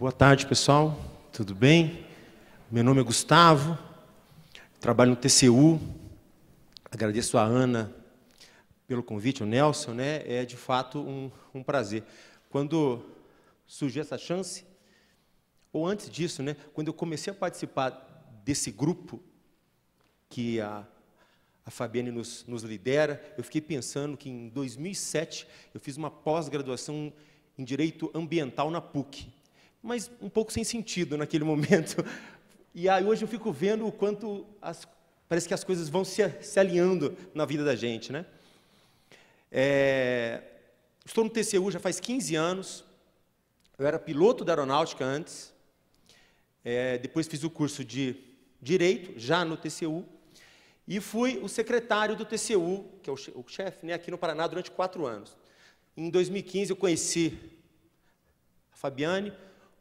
Boa tarde, pessoal. Tudo bem? Meu nome é Gustavo, trabalho no TCU. Agradeço a Ana pelo convite, o Nelson, né? É de fato um prazer. Quando surgiu essa chance, ou antes disso, né? Quando eu comecei a participar desse grupo que a Fabiane nos lidera, eu fiquei pensando que em 2007 eu fiz uma pós-graduação em Direito Ambiental na PUC, mas um pouco sem sentido naquele momento. E aí hoje eu fico vendo o quanto parece que as coisas vão se alinhando na vida da gente, né? Estou no TCU já faz 15 anos, eu era piloto da aeronáutica antes, depois fiz o curso de Direito, já no TCU, e fui o secretário do TCU, que é o chefe, né, aqui no Paraná, durante 4 anos. Em 2015 eu conheci a Fabiane,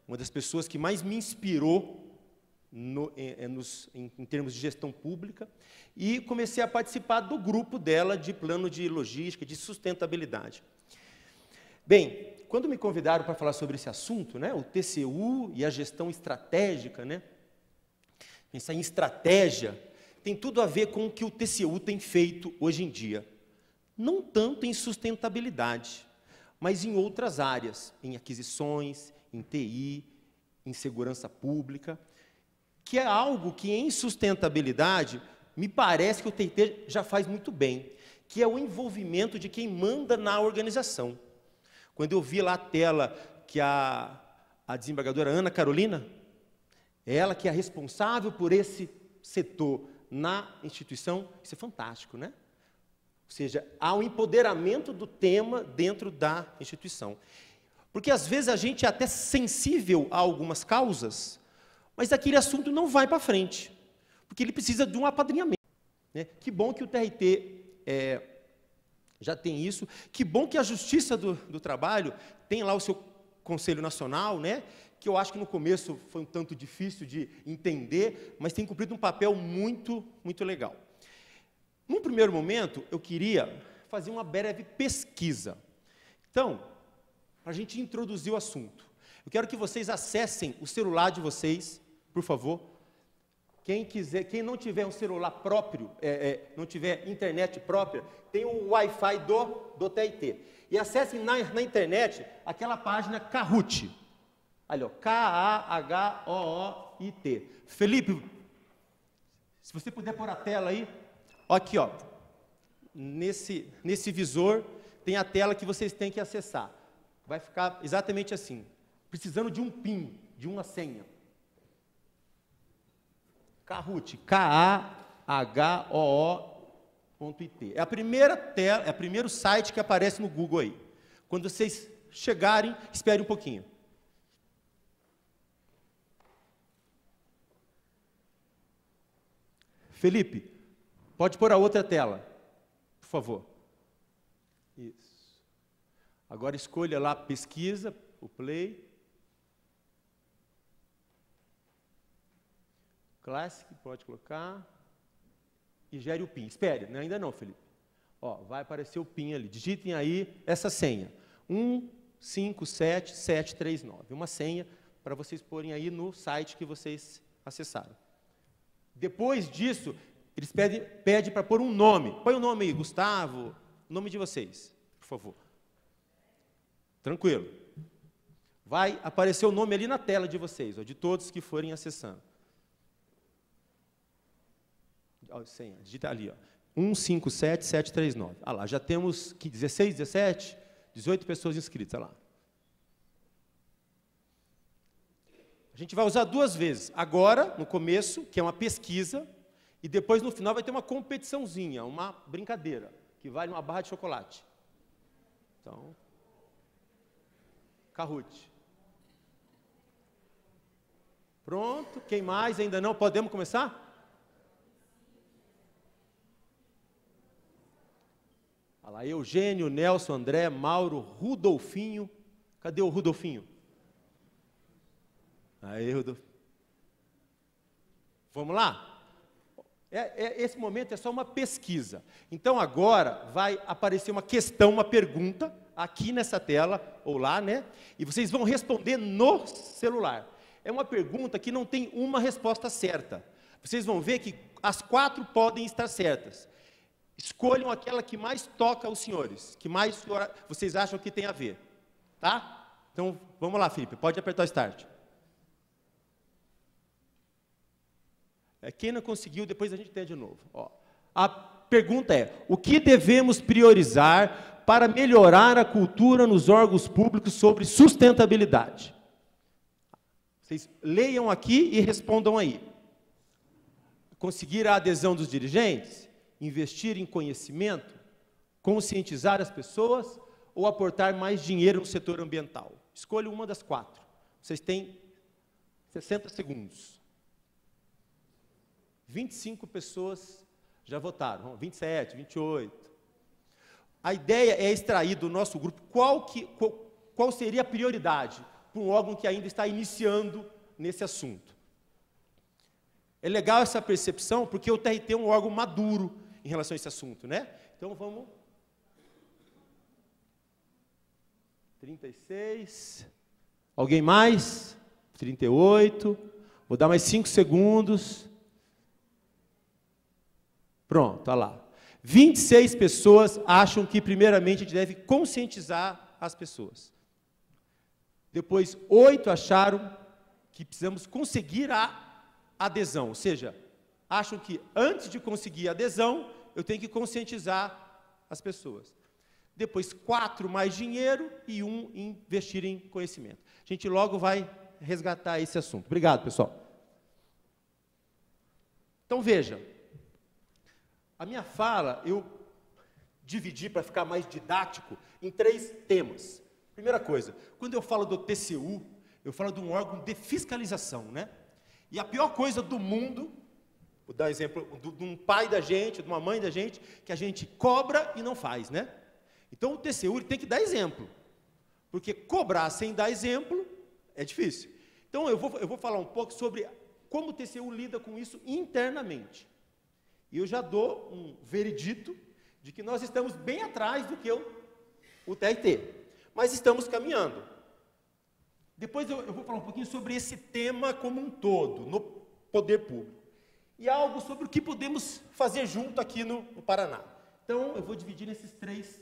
uma das pessoas que mais me inspirou em termos de gestão pública, e comecei a participar do grupo dela de plano de logística, de sustentabilidade. Bem, quando me convidaram para falar sobre esse assunto, né, o TCU e a gestão estratégica, né, pensar em estratégia, tem tudo a ver com o que o TCU tem feito hoje em dia. Não tanto em sustentabilidade, mas em outras áreas, em aquisições, em TI, em segurança pública, que é algo que, em sustentabilidade, me parece que o TIT já faz muito bem, que é o envolvimento de quem manda na organização. Quando eu vi lá a tela que a desembargadora Ana Carolina, ela que é responsável por esse setor na instituição, isso é fantástico, né? Ou seja, há um empoderamento do tema dentro da instituição. Porque, às vezes, a gente é até sensível a algumas causas, mas aquele assunto não vai para frente, porque ele precisa de um apadrinhamento, né? Que bom que o TRT já tem isso, que bom que a Justiça do Trabalho tem lá o seu Conselho Nacional, né? Que eu acho que no começo foi um tanto difícil de entender, mas tem cumprido um papel muito, muito legal. Num primeiro momento, eu queria fazer uma breve pesquisa. Então, para a gente introduzir o assunto, eu quero que vocês acessem o celular de vocês, por favor. Quem quiser, quem não tiver um celular próprio, não tiver internet própria, tem o Wi-Fi do TIT. E acessem na internet aquela página Kahoot. Olha, K-A-H-O-O-I-T. Felipe, se você puder pôr a tela aí, aqui, ó, nesse visor tem a tela que vocês têm que acessar. Vai ficar exatamente assim, precisando de um PIN, de uma senha. Kahoot, K-A-H-O-O.it. É a primeira tela, é o primeiro site que aparece no Google aí. Quando vocês chegarem, espere um pouquinho. Felipe, pode pôr a outra tela, por favor. Isso. Agora escolha lá pesquisa, o play. Classic, pode colocar. E gere o PIN. Espere, ainda não, Felipe. Ó, vai aparecer o PIN ali. Digitem aí essa senha. 157739. Uma senha para vocês porem aí no site que vocês acessaram. Depois disso, eles pedem para pôr um nome. Põe o nome aí, Gustavo, o nome de vocês, por favor. Tranquilo. Vai aparecer o nome ali na tela de vocês, ó, de todos que forem acessando. Ó, senha, digita ali, ó. 157739. Ah lá, já temos 16, 17, 18 pessoas inscritas, olha lá. A gente vai usar 2 vezes. Agora, no começo, que é uma pesquisa, e depois, no final, vai ter uma competiçãozinha, uma brincadeira, que vale uma barra de chocolate. Então, Kahoot. Pronto. Quem mais? Ainda não? Podemos começar? Olha lá, Eugênio, Nelson, André, Mauro, Rudolfinho. Cadê o Rudolfinho? Aí, Rudolfinho. Vamos lá? Esse momento é só uma pesquisa. Então, agora vai aparecer uma questão, uma pergunta, aqui nessa tela, ou lá, né? E vocês vão responder no celular. É uma pergunta que não tem uma resposta certa. Vocês vão ver que as 4 podem estar certas. Escolham aquela que mais toca aos senhores, que mais vocês acham que tem a ver. Tá? Então, vamos lá, Felipe, pode apertar o Start. Quem não conseguiu, depois a gente tem de novo. Ó, a pergunta é: o que devemos priorizar para melhorar a cultura nos órgãos públicos sobre sustentabilidade? Vocês leiam aqui e respondam aí. Conseguir a adesão dos dirigentes? Investir em conhecimento? Conscientizar as pessoas? Ou aportar mais dinheiro no setor ambiental? Escolha uma das 4. Vocês têm 60 segundos. 25 pessoas já votaram, 27, 28. A ideia é extrair do nosso grupo qual seria a prioridade para um órgão que ainda está iniciando nesse assunto. É legal essa percepção, porque o TRT é um órgão maduro em relação a esse assunto, né? Então, vamos... 36. Alguém mais? 38. Vou dar mais 5 segundos. Pronto, olha lá. 26 pessoas acham que, primeiramente, a gente deve conscientizar as pessoas. Depois, 8 acharam que precisamos conseguir a adesão, ou seja, acham que antes de conseguir a adesão, eu tenho que conscientizar as pessoas. Depois, 4 mais dinheiro e 1 investir em conhecimento. A gente logo vai resgatar esse assunto. Obrigado, pessoal. Então, veja, a minha fala eu dividi para ficar mais didático em 3 temas. Primeira coisa, quando eu falo do TCU, eu falo de um órgão de fiscalização, né? E a pior coisa do mundo, vou dar um exemplo de um pai da gente, de uma mãe da gente, que a gente cobra e não faz, né? Então o TCU ele tem que dar exemplo, porque cobrar sem dar exemplo é difícil. Então eu vou falar um pouco sobre como o TCU lida com isso internamente. E eu já dou um veredito de que nós estamos bem atrás do que o TRT, mas estamos caminhando. Depois eu vou falar um pouquinho sobre esse tema como um todo, no poder público. E algo sobre o que podemos fazer junto aqui no Paraná. Então, eu vou dividir nesses 3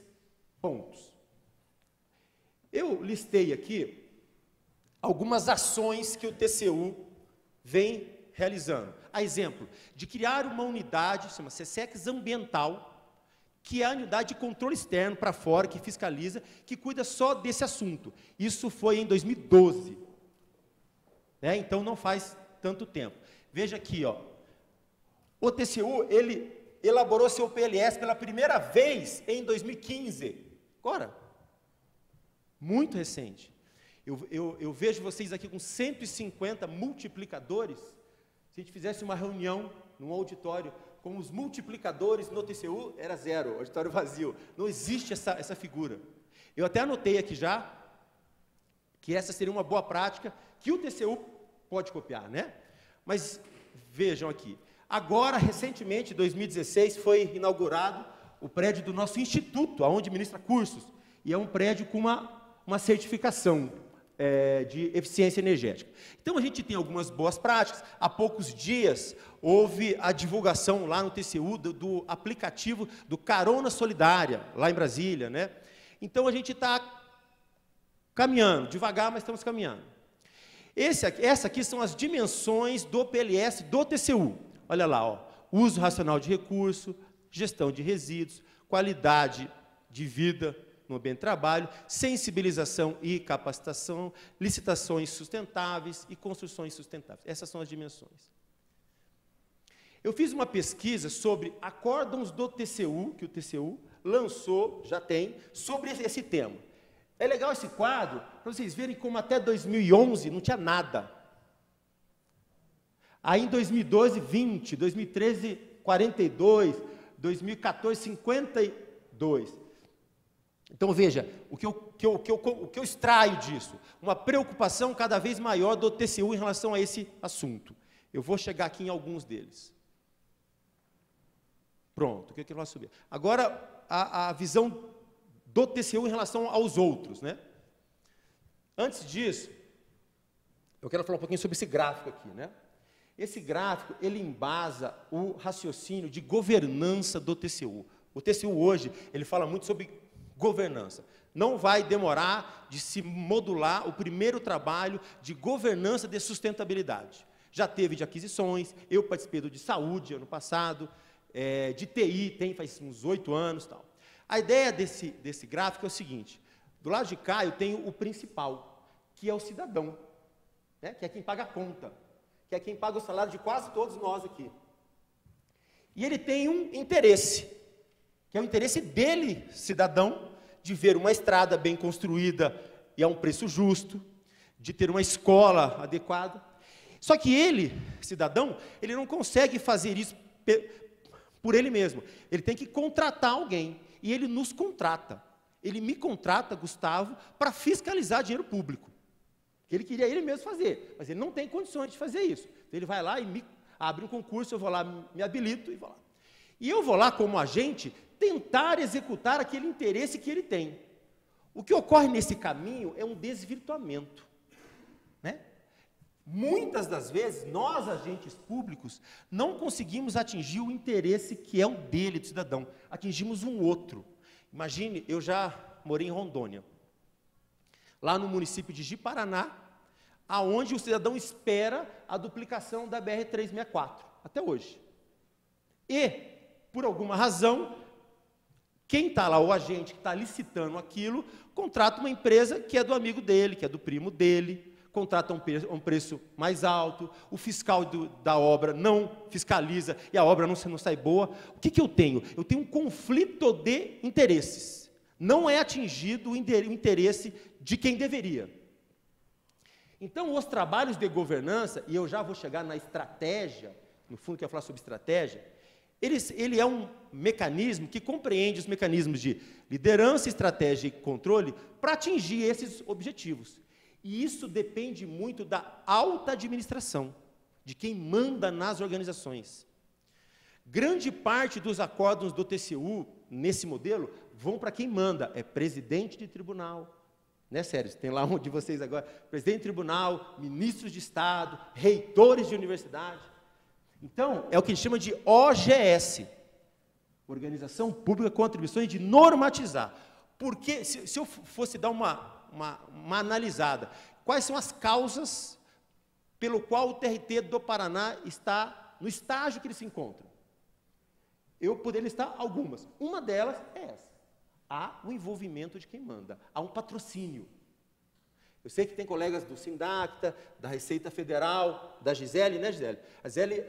pontos. Eu listei aqui algumas ações que o TCU vem realizando. A exemplo de criar uma unidade, chama-se SESEX Ambiental, que é a unidade de controle externo para fora, que fiscaliza, que cuida só desse assunto. Isso foi em 2012. Né? Então, não faz tanto tempo. Veja aqui, ó. O TCU, ele elaborou seu PLS pela primeira vez em 2015. Agora, muito recente. Eu vejo vocês aqui com 150 multiplicadores. Se a gente fizesse uma reunião num auditório com os multiplicadores no TCU, era 0, auditório vazio. Não existe essa figura. Eu até anotei aqui já que essa seria uma boa prática que o TCU pode copiar, né? Mas vejam aqui. Agora, recentemente, em 2016, foi inaugurado o prédio do nosso instituto, onde ministra cursos. E é um prédio com uma certificação de eficiência energética. Então, a gente tem algumas boas práticas. Há poucos dias, houve a divulgação lá no TCU do aplicativo do Carona Solidária, lá em Brasília, né? Então, a gente está caminhando, devagar, mas estamos caminhando. Essa aqui são as dimensões do PLS do TCU. Olha lá, ó, uso racional de recurso, gestão de resíduos, qualidade de vida no ambiente de trabalho, sensibilização e capacitação, licitações sustentáveis e construções sustentáveis. Essas são as dimensões. Eu fiz uma pesquisa sobre acórdãos do TCU, que o TCU lançou, já tem, sobre esse tema. É legal esse quadro, para vocês verem como até 2011 não tinha nada. Aí em 2012, 20, 2013, 42, 2014, 52. Então, veja, o que eu extraio disso? Uma preocupação cada vez maior do TCU em relação a esse assunto. Eu vou chegar aqui em alguns deles. Pronto, o que eu vou subir? Agora, a visão do TCU em relação aos outros, né? Antes disso, eu quero falar um pouquinho sobre esse gráfico aqui, né? Esse gráfico, ele embasa o raciocínio de governança do TCU. O TCU hoje, ele fala muito sobre governança. Não vai demorar de se modular o primeiro trabalho de governança de sustentabilidade. Já teve de aquisições, eu participei do de saúde ano passado, de TI tem faz uns 8 anos. Tal. A ideia desse gráfico é o seguinte, do lado de cá eu tenho o principal, que é o cidadão, né, que é quem paga a conta, que é quem paga o salário de quase todos nós aqui. E ele tem um interesse, que é o interesse dele, cidadão, de ver uma estrada bem construída e a um preço justo, de ter uma escola adequada. Só que ele, cidadão, ele não consegue fazer isso por ele mesmo. Ele tem que contratar alguém, e ele nos contrata. Ele me contrata, Gustavo, para fiscalizar dinheiro público. Ele queria ele mesmo fazer, mas ele não tem condições de fazer isso. Então, ele vai lá e me abre um concurso, eu vou lá, me habilito e vou lá. E eu vou lá, como agente, tentar executar aquele interesse que ele tem. O que ocorre nesse caminho é um desvirtuamento, né? Muitas das vezes, nós, agentes públicos, não conseguimos atingir o interesse que é o dele, do cidadão. Atingimos um outro. Imagine, eu já morei em Rondônia, lá no município de Ji-Paraná, aonde o cidadão espera a duplicação da BR-364, até hoje. E, por alguma razão, quem está lá, o agente que está licitando aquilo, contrata uma empresa que é do amigo dele, que é do primo dele, contrata um preço mais alto, o fiscal da obra não fiscaliza e a obra não sai boa. O que eu tenho? Eu tenho um conflito de interesses. Não é atingido o interesse de quem deveria. Então, os trabalhos de governança, e eu já vou chegar na estratégia, no fundo, que eu ia falar sobre estratégia, ele é um mecanismo que compreende os mecanismos de liderança, estratégia e controle para atingir esses objetivos. E isso depende muito da alta administração, de quem manda nas organizações. Grande parte dos acórdãos do TCU, nesse modelo, vão para quem manda, é presidente de tribunal, né, sério, tem lá um de vocês agora, presidente de tribunal, ministros de Estado, reitores de universidade. Então, é o que ele chama de OGS, Organização Pública com Atribuições de Normatizar. Porque, se eu fosse dar uma analisada, quais são as causas pelo qual o TRT do Paraná está no estágio que ele se encontra? Eu poderia listar algumas. Uma delas é essa. Há o envolvimento de quem manda, há um patrocínio. Eu sei que tem colegas do Sindacta, da Receita Federal, da Gisele, né, Gisele? A Gisele,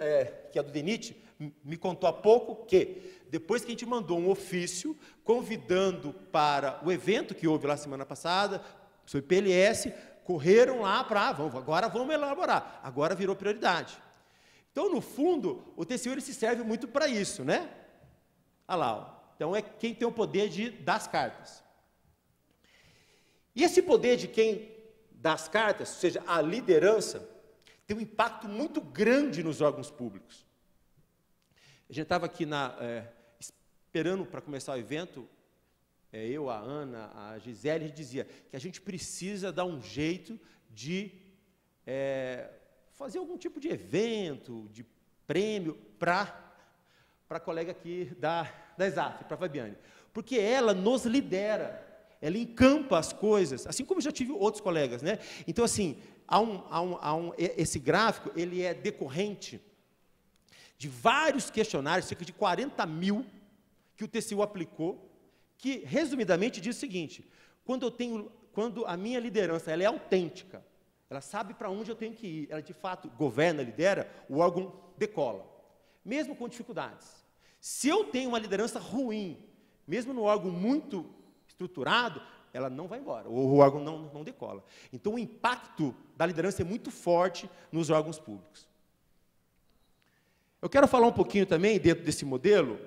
que é do DENIT, me contou há pouco que, depois que a gente mandou um ofício convidando para o evento que houve lá semana passada, sobre PLS, correram lá para, agora vamos elaborar, agora virou prioridade. Então, no fundo, o TCU ele se serve muito para isso, né? Olha lá, ó. Então é quem tem o poder de dar as cartas. E esse poder de quem dá as cartas, ou seja, a liderança, tem um impacto muito grande nos órgãos públicos. A gente estava aqui esperando para começar o evento, eu, a Ana, a Gisele, a gente dizia que a gente precisa dar um jeito de fazer algum tipo de evento, de prêmio para a colega aqui da ESAF, para a Fabiane. Porque ela nos lidera, ela encampa as coisas, assim como eu já tive outros colegas, né? Então, assim, esse gráfico, ele é decorrente de vários questionários, cerca de 40 mil, que o TCU aplicou, que, resumidamente, diz o seguinte, quando a minha liderança ela é autêntica, ela sabe para onde eu tenho que ir, ela, de fato, governa, lidera, o órgão decola, mesmo com dificuldades. Se eu tenho uma liderança ruim, mesmo no órgão muito estruturado, ela não vai embora, o órgão não decola. Então, o impacto da liderança é muito forte nos órgãos públicos. Eu quero falar um pouquinho também, dentro desse modelo,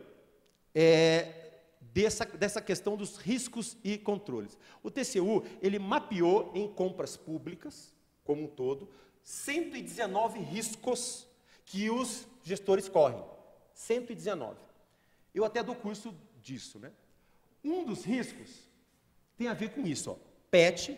dessa questão dos riscos e controles. O TCU, ele mapeou em compras públicas, como um todo, 119 riscos que os gestores correm. 119. Eu até dou curso disso, né? Um dos riscos tem a ver com isso, ó. PET,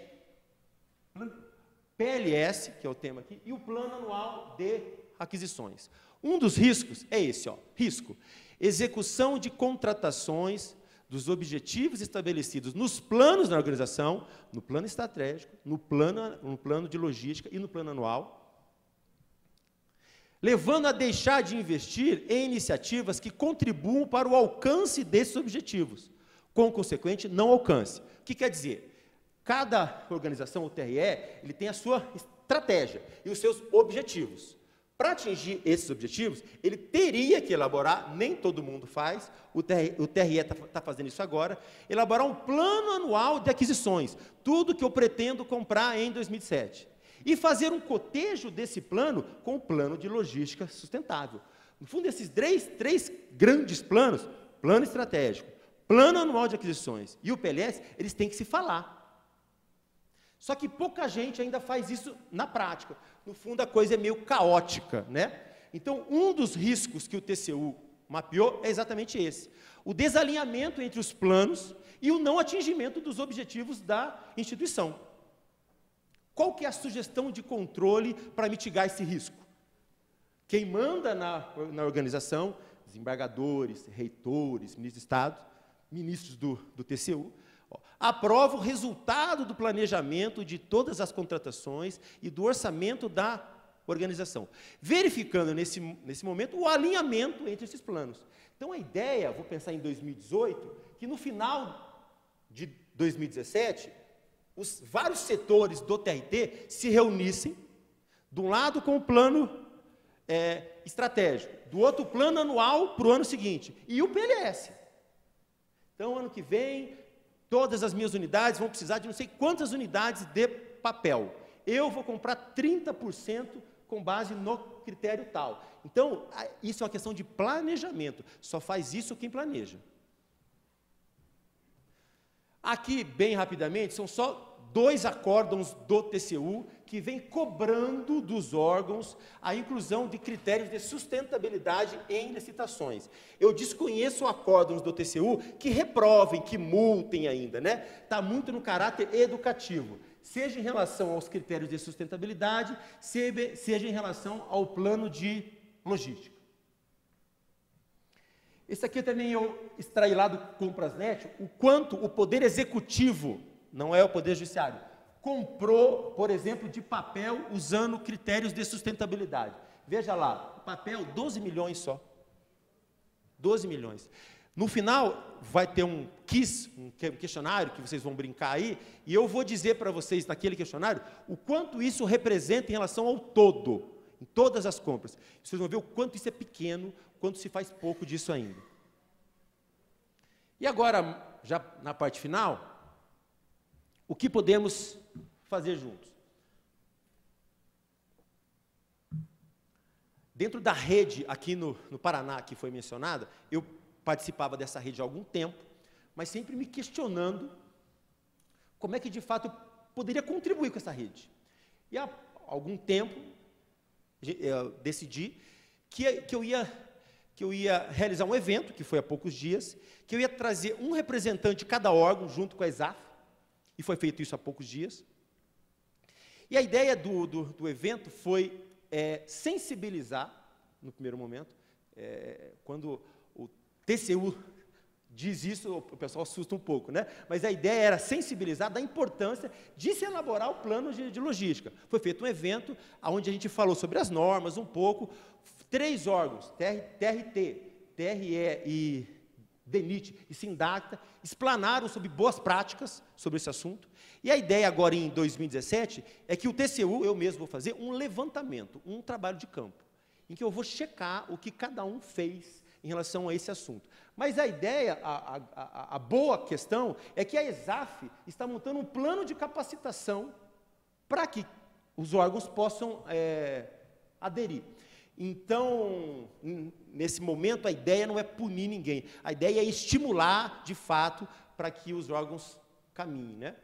PLS, que é o tema aqui, e o Plano Anual de Aquisições. Um dos riscos é esse, ó, risco: execução de contratações dos objetivos estabelecidos nos planos da organização, no plano estratégico, no plano de logística e no plano anual, levando a deixar de investir em iniciativas que contribuam para o alcance desses objetivos, com consequente não alcance. O que quer dizer? Cada organização, o TRE, ele tem a sua estratégia e os seus objetivos. Para atingir esses objetivos, ele teria que elaborar, nem todo mundo faz, o TRE está fazendo isso agora, elaborar um plano anual de aquisições, tudo que eu pretendo comprar em 2007. E fazer um cotejo desse plano com o plano de logística sustentável. No fundo, esses três grandes planos, plano estratégico, plano anual de aquisições e o PLS, eles têm que se falar. Só que pouca gente ainda faz isso na prática. No fundo, a coisa é meio caótica, né? Então, um dos riscos que o TCU mapeou é exatamente esse: o desalinhamento entre os planos e o não atingimento dos objetivos da instituição. Qual que é a sugestão de controle para mitigar esse risco? Quem manda na organização, desembargadores, reitores, ministros de Estado, ministros do TCU, aprova o resultado do planejamento de todas as contratações e do orçamento da organização, verificando nesse momento o alinhamento entre esses planos. Então, a ideia, vou pensar em 2018, que no final de 2017, os vários setores do TRT se reunissem, de um lado com o plano estratégico, do outro plano anual para o ano seguinte, e o PLS. Então, ano que vem, todas as minhas unidades vão precisar de não sei quantas unidades de papel. Eu vou comprar 30% com base no critério tal. Então, isso é uma questão de planejamento. Só faz isso quem planeja. Aqui, bem rapidamente, são só 2 acórdãos do TCU que vêm cobrando dos órgãos a inclusão de critérios de sustentabilidade em licitações. Eu desconheço acórdãos do TCU que reprovem, que multem ainda, né? Está muito no caráter educativo, seja em relação aos critérios de sustentabilidade, seja em relação ao plano de logística. Esse aqui também eu extraí lá do Comprasnet, o quanto o Poder Executivo, não é o Poder Judiciário, comprou, por exemplo, de papel usando critérios de sustentabilidade. Veja lá, papel, 12 milhões só. 12 milhões. No final, vai ter um questionário que vocês vão brincar aí, e eu vou dizer para vocês, naquele questionário, o quanto isso representa em relação ao todo, em todas as compras. Vocês vão ver o quanto isso é pequeno, o quanto se faz pouco disso ainda. E agora, já na parte final, o que podemos fazer juntos? Dentro da rede aqui no Paraná, que foi mencionada, eu participava dessa rede há algum tempo, mas sempre me questionando como é que, de fato, eu poderia contribuir com essa rede. E há algum tempo, eu decidi que eu ia realizar um evento, que foi há poucos dias, que eu ia trazer um representante de cada órgão, junto com a ESAF, e foi feito isso há poucos dias. E a ideia do evento foi sensibilizar, no primeiro momento, quando o TCU diz isso, o pessoal assusta um pouco, né? Mas a ideia era sensibilizar da importância de se elaborar o plano de logística. Foi feito um evento onde a gente falou sobre as normas um pouco, 3 órgãos, TRT, TRE e DENIT e Sindacta, explanaram sobre boas práticas sobre esse assunto, e a ideia agora em 2017 é que o TCU, eu mesmo vou fazer um levantamento, um trabalho de campo, em que eu vou checar o que cada um fez em relação a esse assunto. Mas a ideia, a boa questão é que a ESAF está montando um plano de capacitação para que os órgãos possam aderir. Então, nesse momento, a ideia não é punir ninguém, a ideia é estimular, de fato, para que os órgãos caminhem, né?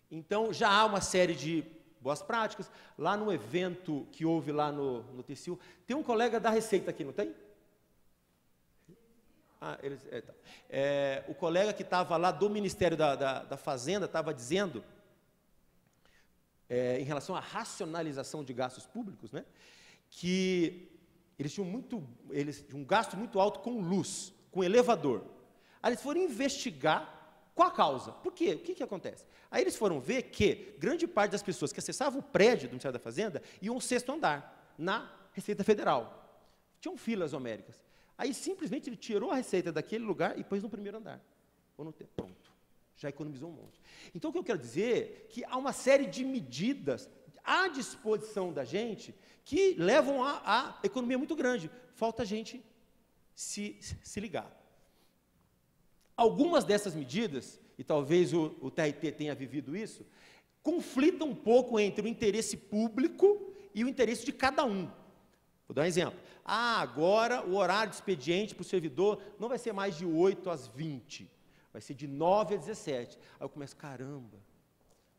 Então, já há uma série de boas práticas. Lá no evento que houve lá no TCU, tem um colega da Receita aqui, não tem? Tá. O colega que estava lá do Ministério da Fazenda estava dizendo, em relação à racionalização de gastos públicos, né, que eles tinham um gasto muito alto com luz, com elevador. Aí eles foram investigar qual a causa. Por quê? O que acontece? Aí eles foram ver que grande parte das pessoas que acessavam o prédio do Ministério da Fazenda iam ao 6º andar, na Receita Federal. Tinham filas homéricas. Aí, simplesmente, ele tirou a receita daquele lugar e pôs no 1º andar. Ou no pronto. Já economizou um monte. Então, o que eu quero dizer é que há uma série de medidas à disposição da gente que levam a economia muito grande. Falta a gente se ligar. Algumas dessas medidas, e talvez o TRT tenha vivido isso, conflitam um pouco entre o interesse público e o interesse de cada um. Vou dar um exemplo. Agora o horário de expediente para o servidor não vai ser mais de 8 às 20, vai ser de 9 às 17. Aí eu começo, caramba,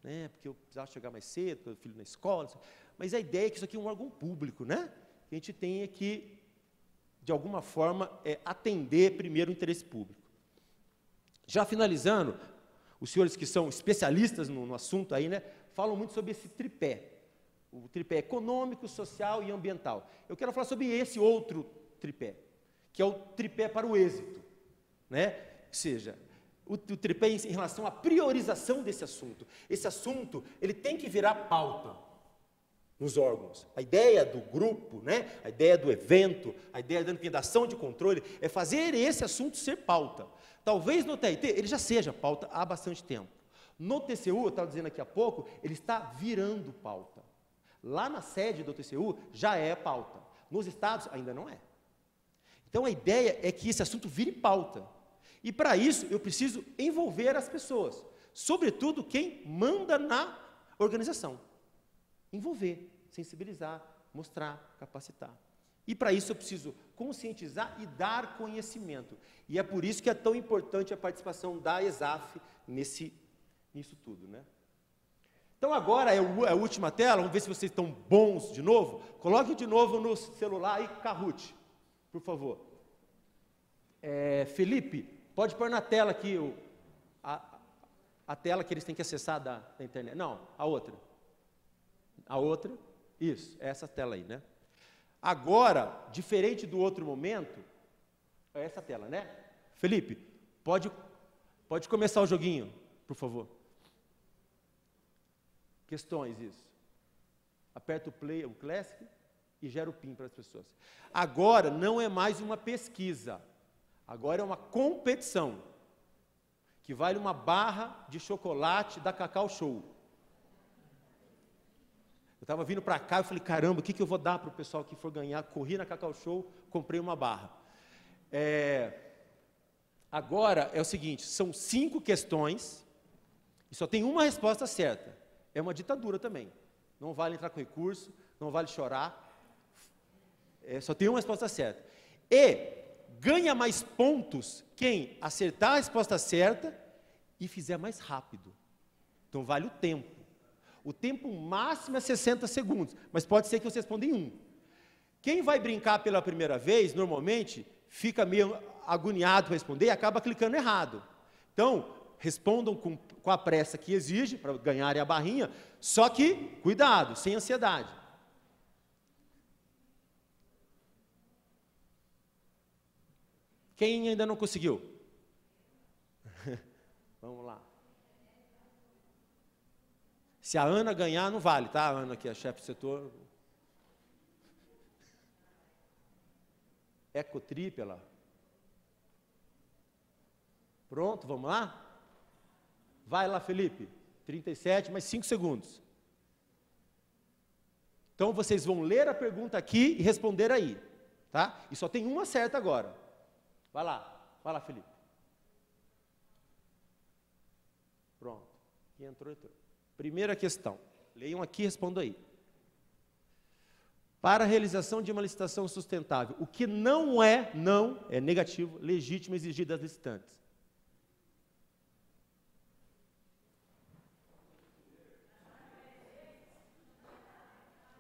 né, porque eu precisava chegar mais cedo, porque o filho na escola. Mas a ideia é que isso aqui é um órgão público, né? Que a gente tenha que, de alguma forma, atender primeiro o interesse público. Já finalizando, os senhores que são especialistas no assunto aí, né, falam muito sobre esse tripé. O tripé econômico, social e ambiental. Eu quero falar sobre esse outro tripé, que é o tripé para o êxito, né? Ou seja, o tripé em relação à priorização desse assunto. Esse assunto, ele tem que virar pauta nos órgãos. A ideia do grupo, né? A ideia do evento, a ideia da ação de controle, é fazer esse assunto ser pauta. Talvez no TRT ele já seja pauta há bastante tempo. No TCU, eu estava dizendo aqui há pouco, ele está virando pauta. Lá na sede do TCU já é pauta. Nos estados ainda não é. Então a ideia é que esse assunto vire pauta. E para isso eu preciso envolver as pessoas, sobretudo quem manda na organização. Envolver, sensibilizar, mostrar, capacitar. E para isso eu preciso conscientizar e dar conhecimento. E é por isso que é tão importante a participação da ESAF nisso tudo, né? Então agora é a última tela, vamos ver se vocês estão bons de novo. Coloque de novo no celular aí, Kahoot, por favor. Felipe, pode pôr na tela aqui a tela que eles têm que acessar da internet. Não, a outra. A outra, isso, essa tela aí, né? Agora, diferente do outro momento, é essa tela, né? Felipe, pode começar o joguinho, por favor. Questões, isso. Aperta o play, o classic, e gera o PIN para as pessoas. Agora, não é mais uma pesquisa. Agora é uma competição. Que vale uma barra de chocolate da Cacau Show. Eu estava vindo para cá e falei, caramba, o que eu vou dar para o pessoal que for ganhar? Corri na Cacau Show, comprei uma barra. Agora é o seguinte, são 5 questões e só tem uma resposta certa. É uma ditadura também. Não vale entrar com recurso, não vale chorar. Só tem uma resposta certa. E ganha mais pontos quem acertar a resposta certa e fizer mais rápido. Então vale o tempo. O tempo máximo é 60 segundos, mas pode ser que você responda em 1. Quem vai brincar pela primeira vez, normalmente, fica meio agoniado para responder e acaba clicando errado. Então, respondam com a pressa que exige, para ganharem a barrinha, só que, cuidado, sem ansiedade. Quem ainda não conseguiu? Vamos lá. Se a Ana ganhar, não vale, tá? A Ana, que é a chefe do setor. Ecotripla. Pronto, vamos lá? Vai lá, Felipe. 37, mais 5 segundos. Então, vocês vão ler a pergunta aqui e responder aí, tá? E só tem uma certa agora. Vai lá, Felipe. Pronto. E entrou. Primeira questão. Leiam aqui e respondam aí. Para a realização de uma licitação sustentável, o que não é negativo, legítimo exigir das licitantes?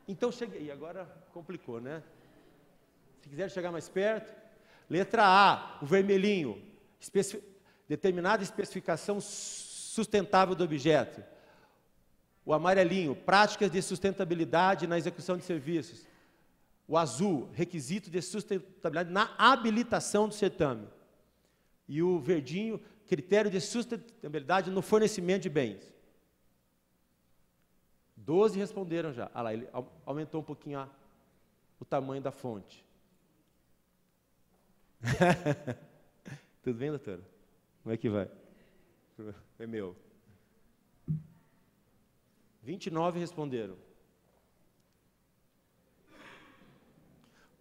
Então cheguei, agora complicou, né? Se quiser chegar mais perto. Letra A, o vermelhinho, determinada especificação sustentável do objeto. O amarelinho, práticas de sustentabilidade na execução de serviços. O azul, requisito de sustentabilidade na habilitação do certame. E o verdinho, critério de sustentabilidade no fornecimento de bens. 12 responderam já. Ah lá, ele aumentou um pouquinho o tamanho da fonte. Tudo bem, doutora? Como é que vai? É meu. 29 responderam.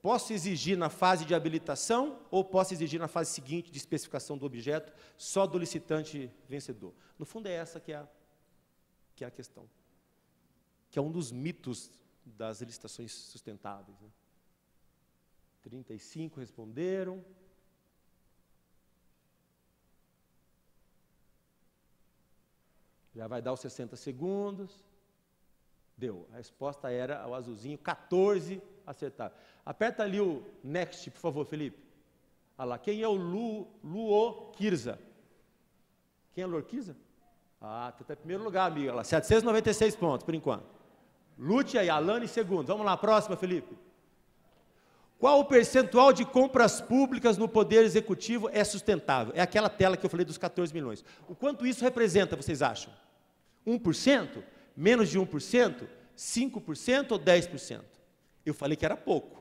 Posso exigir na fase de habilitação ou posso exigir na fase seguinte de especificação do objeto só do licitante vencedor? No fundo é essa que é a questão. Que é um dos mitos das licitações sustentáveis. Né? 35 responderam. Já vai dar os 60 segundos. Deu. A resposta era o azulzinho, 14 acertaram. Aperta ali o next, por favor, Felipe. Olha lá, quem é o Luo Kirza? Quem é o Luo Kirza? Ah, está em primeiro lugar, amiga. Olha lá, 796 pontos, por enquanto. Lúcia e Alane em segundo. Vamos lá, próxima, Felipe. Qual o percentual de compras públicas no Poder Executivo é sustentável? É aquela tela que eu falei dos 14 milhões. O quanto isso representa, vocês acham? 1%? Menos de 1%? 5% ou 10%? Eu falei que era pouco.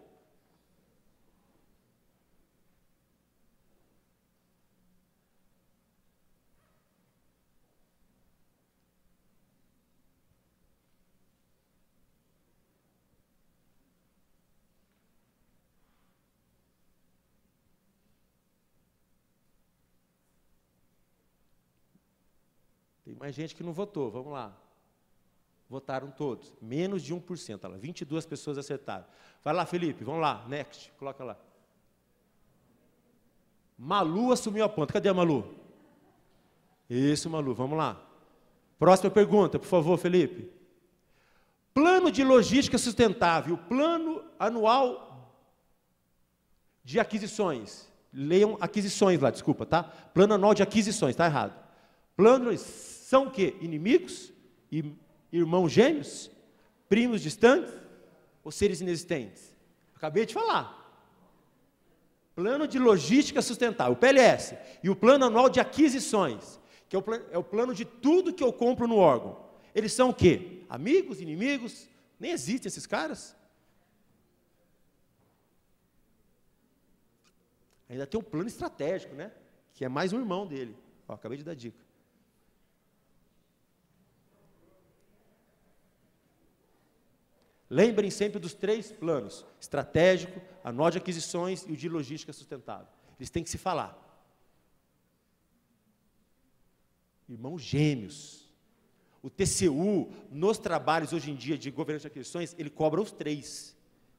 Tem mais gente que não votou, vamos lá. Votaram todos, menos de 1%, olha lá, 22 pessoas acertaram. Vai lá, Felipe, vamos lá, next, coloca lá. Malu assumiu a ponta, cadê a Malu? Isso, Malu, vamos lá. Próxima pergunta, por favor, Felipe. Plano de logística sustentável, plano anual de aquisições. Leiam aquisições lá, desculpa, tá? Plano anual de aquisições, tá errado. Planos são o quê? Inimigos? Irmãos gêmeos? Primos distantes? Ou seres inexistentes? Acabei de falar. Plano de logística sustentável, o PLS. E o plano anual de aquisições, que é o plano de tudo que eu compro no órgão. Eles são o quê? Amigos, inimigos? Nem existem esses caras. Ainda tem um plano estratégico, né? Que é mais um irmão dele. Ó, acabei de dar dica. Lembrem sempre dos 3 planos: estratégico, anual de aquisições e o de logística sustentável. Eles têm que se falar. Irmãos gêmeos. O TCU, nos trabalhos hoje em dia de governança de aquisições, ele cobra os 3.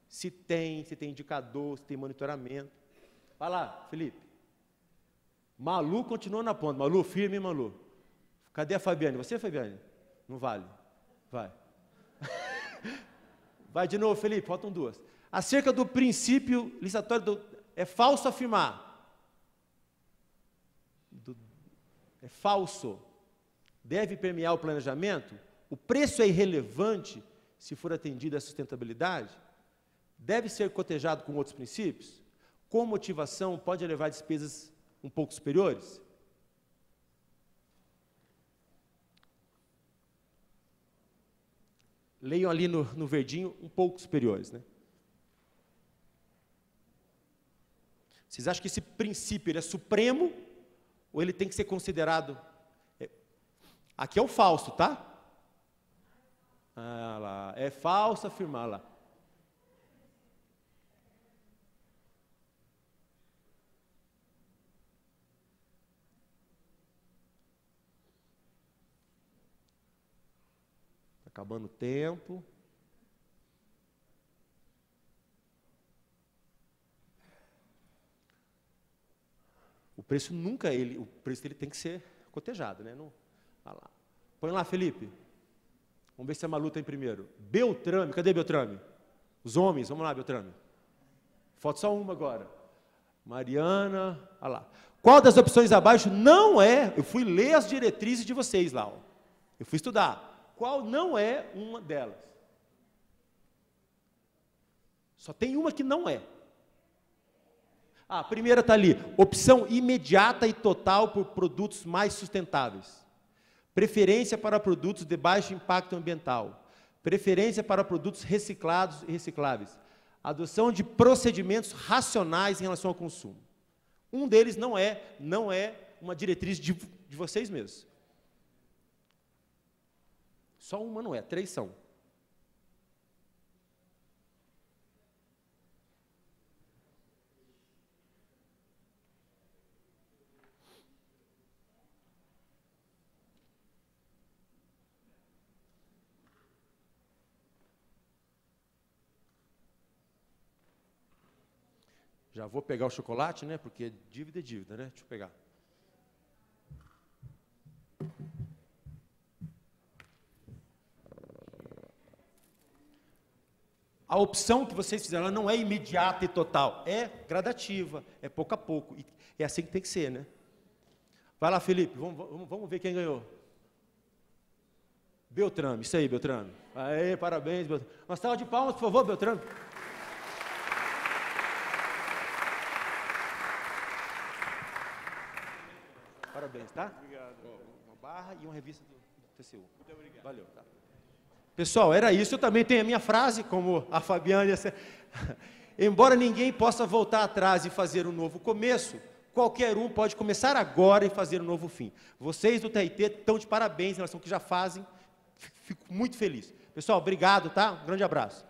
Se tem indicador, se tem monitoramento. Vai lá, Felipe. Malu continua na ponta. Malu, firme, Malu. Cadê a Fabiane? Você, Fabiane? Não vale. Vai. Vai de novo, Felipe, faltam 2. Acerca do princípio licitatório, é falso afirmar. É falso. Deve permear o planejamento? O preço é irrelevante se for atendida a sustentabilidade? Deve ser cotejado com outros princípios? Com motivação, pode elevar despesas um pouco superiores? Leiam ali no verdinho, um pouco superiores. Né? Vocês acham que esse princípio ele é supremo ou ele tem que ser considerado... Aqui é o falso, tá? Ah, lá, é falso afirmar lá. Acabando o tempo. O preço nunca o preço dele tem que ser cotejado, né? Não, vai lá. Põe lá, Felipe. Vamos ver se a Malu está em primeiro. Beltrame, cadê Beltrame? Os homens, vamos lá, Beltrame. Falta só uma agora. Mariana, olha lá. Qual das opções abaixo não é, eu fui ler as diretrizes de vocês lá, ó. Eu fui estudar. Qual não é uma delas? Só tem uma que não é. Ah, a primeira está ali, opção imediata e total por produtos mais sustentáveis. Preferência para produtos de baixo impacto ambiental. Preferência para produtos reciclados e recicláveis. Adoção de procedimentos racionais em relação ao consumo. Um deles não é uma diretriz de vocês mesmos. Só uma não é, 3 são. Já vou pegar o chocolate, né? Porque dívida é dívida, né? Deixa eu pegar. A opção que vocês fizeram ela não é imediata e total, é gradativa, é pouco a pouco. E é assim que tem que ser, né? Vai lá, Felipe, vamos ver quem ganhou. Beltrame, isso aí, Beltrame. Aê, parabéns, Beltrame. Uma salva de palmas, por favor, Beltrame. Parabéns, tá? Obrigado. Uma barra e uma revista do TCU. Muito obrigado. Valeu, tá? Pessoal, era isso. Eu também tenho a minha frase, como a Fabiana. Embora ninguém possa voltar atrás e fazer um novo começo, qualquer um pode começar agora e fazer um novo fim. Vocês do TRT estão de parabéns em relação ao que já fazem. Fico muito feliz. Pessoal, obrigado, tá? Um grande abraço.